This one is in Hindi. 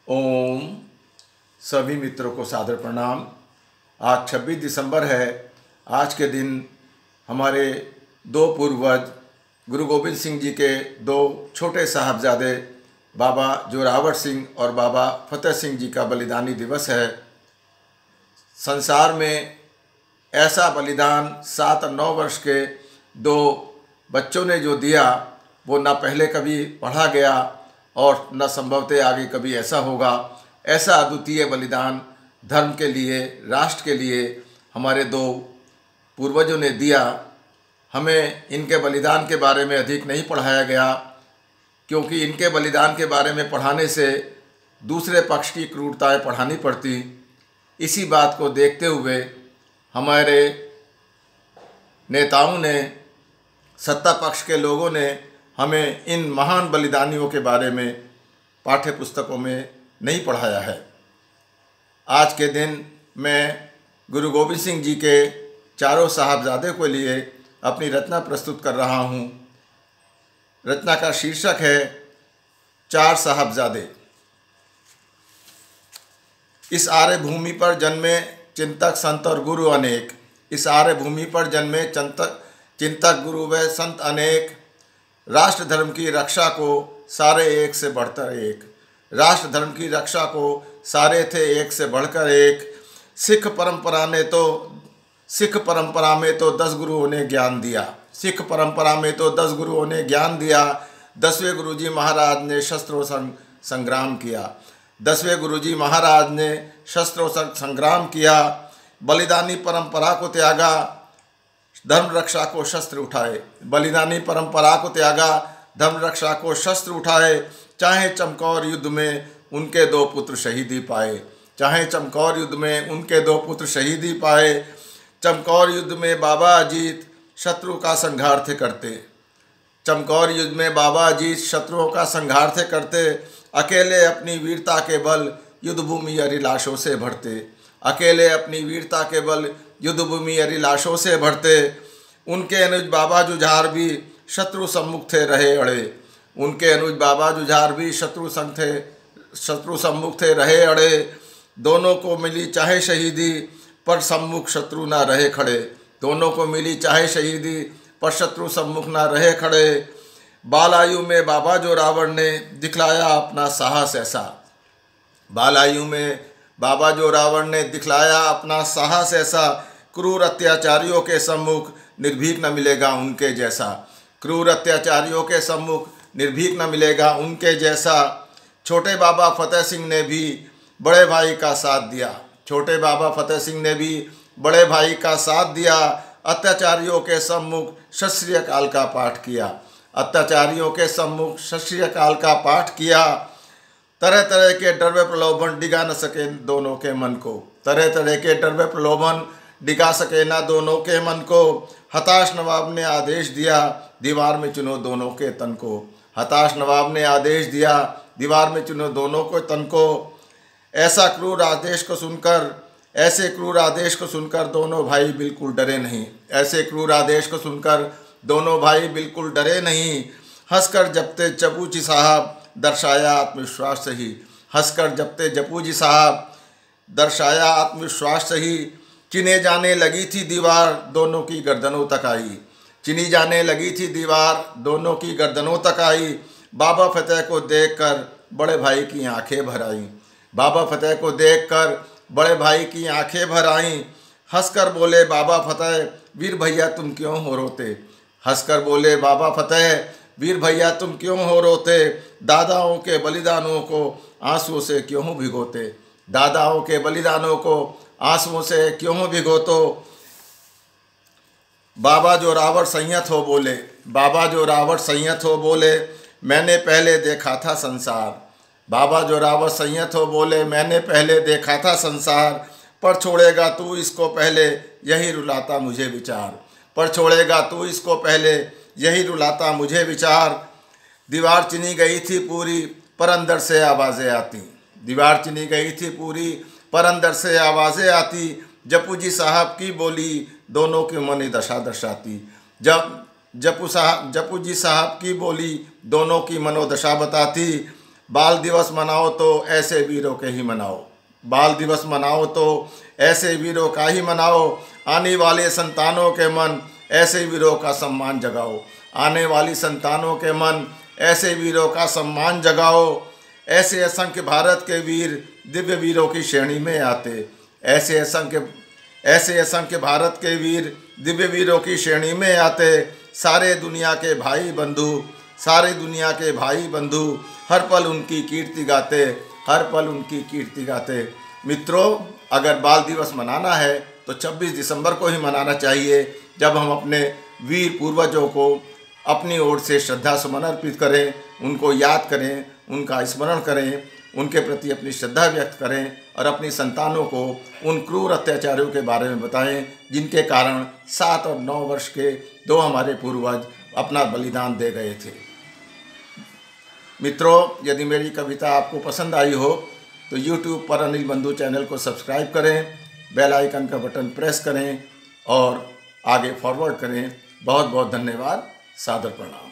ओम। सभी मित्रों को सादर प्रणाम। आज 26 दिसंबर है। आज के दिन हमारे दो पूर्वज गुरु गोविंद सिंह जी के दो छोटे साहबजादे बाबा जोरावर सिंह और बाबा फतेह सिंह जी का बलिदानी दिवस है। संसार में ऐसा बलिदान 7 और 9 वर्ष के दो बच्चों ने जो दिया वो न पहले कभी पढ़ा गया और न संभवतः आगे कभी ऐसा होगा। ऐसा अद्वितीय बलिदान धर्म के लिए, राष्ट्र के लिए हमारे दो पूर्वजों ने दिया। हमें इनके बलिदान के बारे में अधिक नहीं पढ़ाया गया, क्योंकि इनके बलिदान के बारे में पढ़ाने से दूसरे पक्ष की क्रूरताएं पढ़ानी पड़ती। इसी बात को देखते हुए हमारे नेताओं ने, सत्ता पक्ष के लोगों ने हमें इन महान बलिदानियों के बारे में पाठ्य पुस्तकों में नहीं पढ़ाया है। आज के दिन मैं गुरु गोविंद सिंह जी के चारों साहबजादे के लिए अपनी रचना प्रस्तुत कर रहा हूँ। रचना का शीर्षक है चार साहबजादे। इस आर्य भूमि पर जन्मे चिंतक संत और गुरु अनेक। इस आर्य भूमि पर जन्मे चिंतक गुरु व संत अनेक। राष्ट्र धर्म की रक्षा को सारे एक से बढ़कर एक। राष्ट्र धर्म की रक्षा को सारे थे एक से बढ़कर एक। सिख परंपरा में तो 10 गुरुओं ने ज्ञान दिया। सिख परंपरा में तो 10 गुरुओं ने ज्ञान दिया। 10वें गुरुजी महाराज ने शस्त्रों संग्राम किया। 10वें गुरुजी महाराज ने शस्त्रों संग्राम किया। बलिदानी परंपरा को त्यागा, धर्म रक्षा को शस्त्र उठाए। बलिदानी परंपरा को त्यागा, धर्म रक्षा को शस्त्र उठाए। चाहे चमकौर युद्ध में उनके 2 पुत्र शहीदी पाए। चाहे चमकौर युद्ध में उनके 2 पुत्र शहीदी पाए। चमकौर युद्ध में बाबा अजीत शत्रु का संहार थे करते। चमकौर युद्ध में बाबा अजीत शत्रुओं का संहार थे करते। अकेले अपनी वीरता के बल युद्ध भूमि अरिलाशों से भरते। अकेले अपनी वीरता के बल युद्ध भूमि अरिलाशों से भरते। उनके अनुज बाबा जुझार भी शत्रु सम्मुख थे रहे अड़े। उनके अनुज बाबा जुझार भी शत्रु सम्मुख थे रहे अड़े। दोनों को मिली चाहे शहीदी, पर सम्मुख शत्रु ना रहे खड़े। दोनों को मिली चाहे शहीदी, पर शत्रु सम्मुख ना रहे खड़े। बालायु में बाबा जोरावर ने दिखलाया अपना साहस ऐसा। बालायु में बाबा जोरावर ने दिखलाया अपना साहस ऐसा। क्रूर अत्याचारियों के सम्मुख निर्भीक न मिलेगा उनके जैसा। क्रूर अत्याचारियों के सम्मुख निर्भीक न मिलेगा उनके जैसा। छोटे बाबा फतेह सिंह ने भी बड़े भाई का साथ दिया। छोटे बाबा फतेह सिंह ने भी बड़े भाई का साथ दिया। अत्याचारियों के सम्मुख सत श्री अकाल का पाठ किया। अत्याचारियों के सम्मुख सत श्री अकाल का पाठ किया। तरह तरह के डर व प्रलोभन डिगा न सके दोनों के मन को। तरह तरह के डर व प्रलोभन डिगा सके ना दोनों के मन को। हताश नवाब ने आदेश दिया, दीवार में चुनो दोनों के तन को। हताश नवाब ने आदेश दिया, दीवार में चुनो दोनों को तन को। ऐसे क्रूर आदेश को सुनकर दोनों भाई बिल्कुल डरे नहीं। ऐसे क्रूर आदेश को सुनकर दोनों भाई बिल्कुल डरे नहीं। हंसकर जपते जपू जी साहब दर्शाया आत्मविश्वास सही। हंसकर जपते जपू जी साहब दर्शाया आत्मविश्वास सही। चिने जाने लगी थी दीवार दोनों की गर्दनों तक आई। चिनी जाने लगी थी दीवार दोनों की गर्दनों तक आई। बाबा फतेह को देखकर बड़े भाई की आंखें भर आईं। बाबा फतेह को देखकर बड़े भाई की आंखें भर आईं। हंसकर बोले बाबा फतेह, वीर भैया तुम क्यों हो रोते। हंसकर बोले बाबा फतेह, वीर भैया तुम क्यों हो रोते। दादाओं के बलिदानों को आंसुओं से क्यों भिगोते। दादाओं के बलिदानों को आंसुओं से क्यों भिगोतो। बाबा जोरावर संयत हो बोले। बाबा जोरावर संयत हो बोले, मैंने पहले देखा था संसार। बाबा जोरावर संयत हो बोले, मैंने पहले देखा था संसार। पर छोड़ेगा तू इसको पहले, यही रुलाता मुझे विचार। पर छोड़ेगा तू इसको पहले, यही रुलाता मुझे विचार। दीवार चिनी गई थी पूरी, पर अंदर से आवाज़ें आती। दीवार चिनी गई थी पूरी, पर अंदर से आवाज़ें आती। जपू जी साहब की बोली दोनों की मनी दशा दर्शाती। जपू जी साहब की बोली दोनों की मनोदशा बताती। बाल दिवस मनाओ तो ऐसे वीरों के ही मनाओ। बाल दिवस मनाओ तो ऐसे वीरों का ही मनाओ। आने वाले संतानों के मन ऐसे वीरों का सम्मान जगाओ। आने वाली संतानों के मन ऐसे वीरों का सम्मान जगाओ। ऐसे असंख्य भारत के वीर दिव्य वीरों की श्रेणी में आते। ऐसे असंख्य भारत के वीर दिव्य वीरों की श्रेणी में आते। सारे दुनिया के भाई बंधु, सारे दुनिया के भाई बंधु हर पल उनकी कीर्ति गाते, हर पल उनकी कीर्ति गाते। मित्रों, अगर बाल दिवस मनाना है तो 26 दिसंबर को ही मनाना चाहिए, जब हम अपने वीर पूर्वजों को अपनी ओर से श्रद्धा सुमन अर्पित करें, उनको याद करें, उनका स्मरण करें, उनके प्रति अपनी श्रद्धा व्यक्त करें और अपनी संतानों को उन क्रूर अत्याचारियों के बारे में बताएं जिनके कारण 7 और 9 वर्ष के 2 हमारे पूर्वज अपना बलिदान दे गए थे। मित्रों, यदि मेरी कविता आपको पसंद आई हो तो YouTube पर अनिल बंधु चैनल को सब्सक्राइब करें, बेल आइकन का बटन प्रेस करें और आगे फॉरवर्ड करें। बहुत बहुत धन्यवाद। सादर प्रणाम।